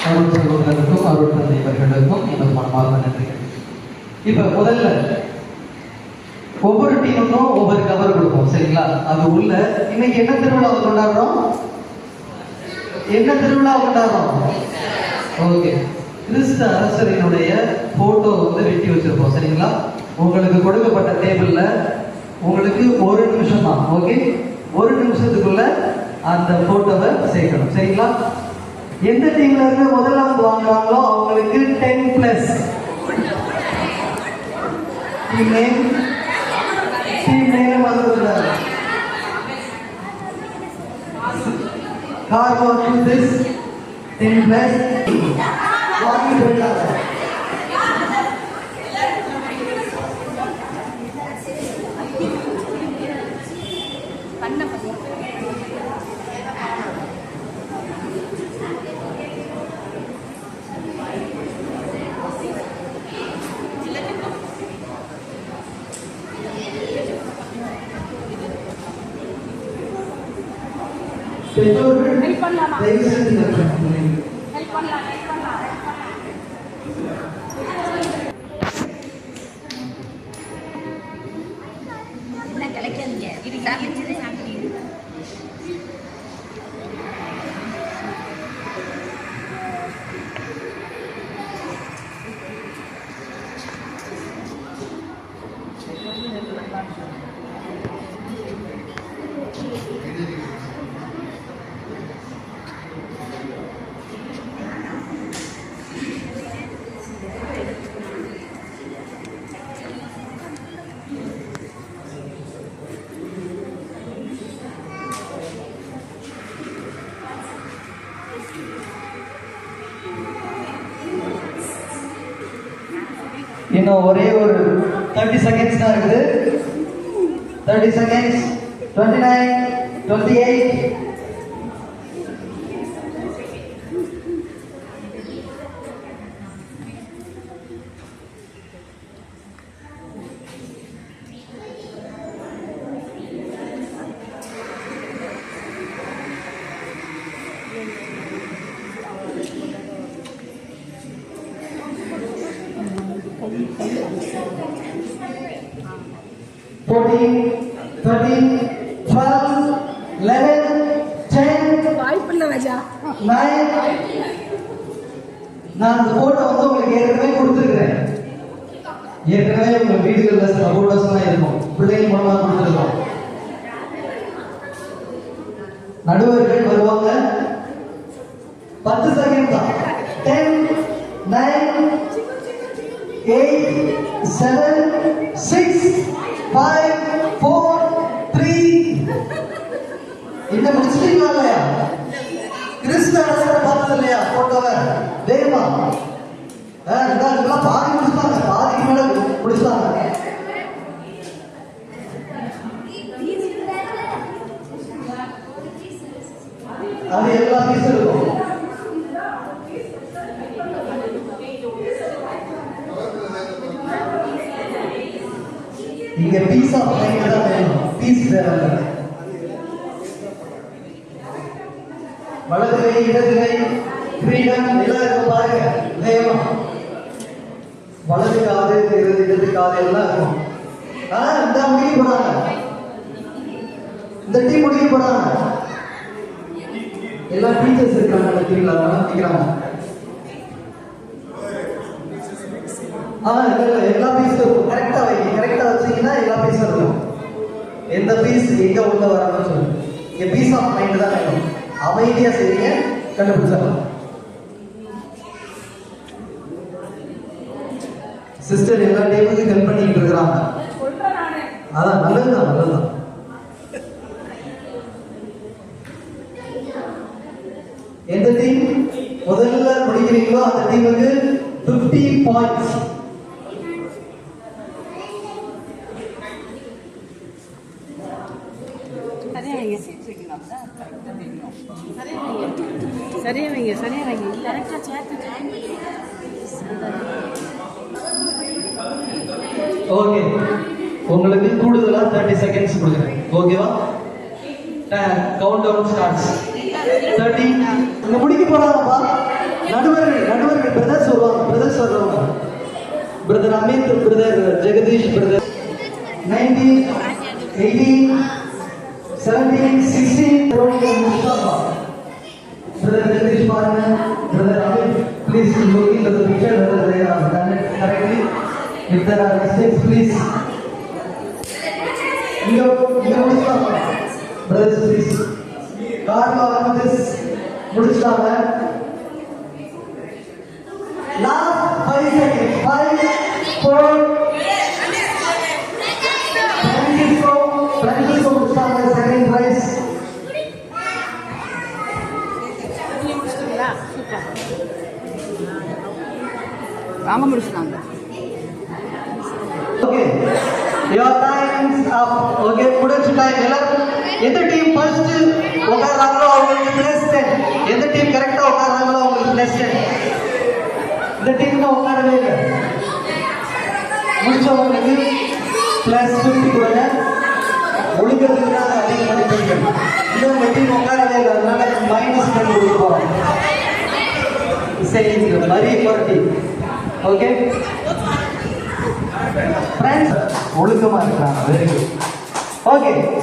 அருள் சகோதரருக்கும் அருள் தந்தை இவர்களுக்கும் எனது மனமார்ந்த நன்றிகள். இப்ப முதல்ல ஒவ்வொரு டீமுக்கும் ஒவ்வொரு கவர் கொடுப்போம், சரிங்களா? அது உள்ள இன்னைக்கு என்ன திருவிழாவை கொண்டாடுறோம்? என்ன திருவிழா கொண்டாடுறோம்? ஓகே, கிறிஸ்து அரசரினுடைய போட்டோ வெட்டி வச்சிருப்போம், சரிங்களா? உங்களுக்கு கொடுக்கப்பட்ட டேபிள்ல உங்களுக்கு 1 நிமிஷம் தான். ஓகே, 1 நிமிஷத்துக்குள்ள அந்த போட்டோவை சேர்க்கணும், சரிங்களா? எந்த டீம்ல இருந்து முதலாவது வாங்குறாங்களோ அவங்களுக்கு 10+. டீம் நேம் வந்துருக்காங்க. Car walking this 10+. வாங்கி போயிட்டாங்க. பெற்றோர்கள் தயவு செஞ்சு ஹெல்ப் பண்ணலாம். என்ன கிடைக்காதீங்க, இது சாப்பிட்டு சாப்பிட்டு இன்னும் ஒரே ஒரு 30 செகண்ட்ஸ் தான் இருக்குது. 30 செகண்ட்ஸ். 29, 28. நான் அந்த போட்டோ உங்களுக்கு ஏற்கனவே கொடுத்துருக்கிறேன். ஏற்கனவே உங்க வீடுகள்ல சில போட்டோஸ் எல்லாம் இருக்கும், பிள்ளைங்க மூலமா கொடுத்துருக்கோம். நடுவர்கள் வருவாங்க. 10 செகண்ட் தான். 10, 9, 8, 7, 6, 5, 4, 3. இன்னும் முடிச்சிட்டீங்களா இல்லையா? கிறிஸ்து அரசரை பார்த்தது இல்லையா போட்டோவை? வேகமா இதெல்லாம் பாதி முடிச்சுட்டாங்க, பாதிக்கு மேல முடிச்சுட்டாங்க. அது எல்லா பீஸும் இருக்கும். இங்க பீஸ் ஆஃப் மைண்ட் தான் வேணும், பீஸ் வேற. வலது கை இடது கை ஃப்ரீடம் எல்லாம் இருக்கும் பாருங்க. வேகம் வலது காது இடது காது எல்லாம் இருக்கும். இந்த முடிக்க போறாங்க, இந்த டீம் முடிக்க போறாங்க. எல்லா டீச்சர்ஸ் இருக்காங்க அந்த டீம்ல, நினைக்கிறாங்க. எல்லா பீஸும் கரெக்டா வைங்க. கரெக்டா வச்சீங்கன்னா எல்லா பீஸும் இருக்கும். எந்த பீஸ் எங்க உள்ள வராங்கன்னு சொல்லு. இங்க பீஸ் ஆஃப் மைண்ட் தான் வேணும். அமைதியா செய்யுங்க, கண்டுபிடிச்சிடலாம். சிஸ்டர் எல்லா டைமுக்கும் ஹெல்ப் பண்ணிட்டு இருக்கிறாங்க. அதான் நல்லதுதான், நல்லதுதான். எந்த டீம் முதல்ல முடிக்கிறீங்களோ அந்த டீமுக்கு 50 பாயிண்ட்ஸ். சரியா வைங்க. ஓகே, உங்களுக்கு கூடுதலா 30 செகண்ட்ஸ் கொடுக்குறேன். ஓகேவா? Count down starts. 30. இங்க முடிக்க போறாங்கப்பா. நடுவர் சொல்றவங்க brother Amit, brother Jagadish, brother 19, 18, 17, 16, Mustafa. Brother Jagadish பாருங்க, brother Amit, please look into the picture whether they have done it correctly. If there are mistakes, please. You Mustafa, brothers, please. God of this முடிச்சிட்டாங்க. Last 5 seconds. 5, 4. Francisco முடிச்சிட்டாங்க. Second prize. நீங்க முடிச்சிட்டீங்களா? Super. அவங்க முடிச்சிட்டாங்க. Okay. Your time's up. Okay, முடிஞ்ச time. எல்லாரும் எந்த team first உட்கார்றாங்களோ அவங்களுக்கு +10. எந்த டீம் கரெக்டா உட்கார்றாங்களோ அவங்களுக்கு +10. இந்த டீம் தான் உட்காரவே இல்லை. முடிச்சவங்களுக்கு +50 கொடுங்க. ஒழுங்கிறதுக்கு அதிக மதிப்பெண்கள். இந்த டீம் உட்காரவே இல்லை, அதனால -10 கொடுக்க போறோம். சரி, மரி பார்ட்டி. ஓகே ஃப்ரெண்ட்ஸ், ஒழுக்கமா இருக்காங்க. Very good. ஓகே,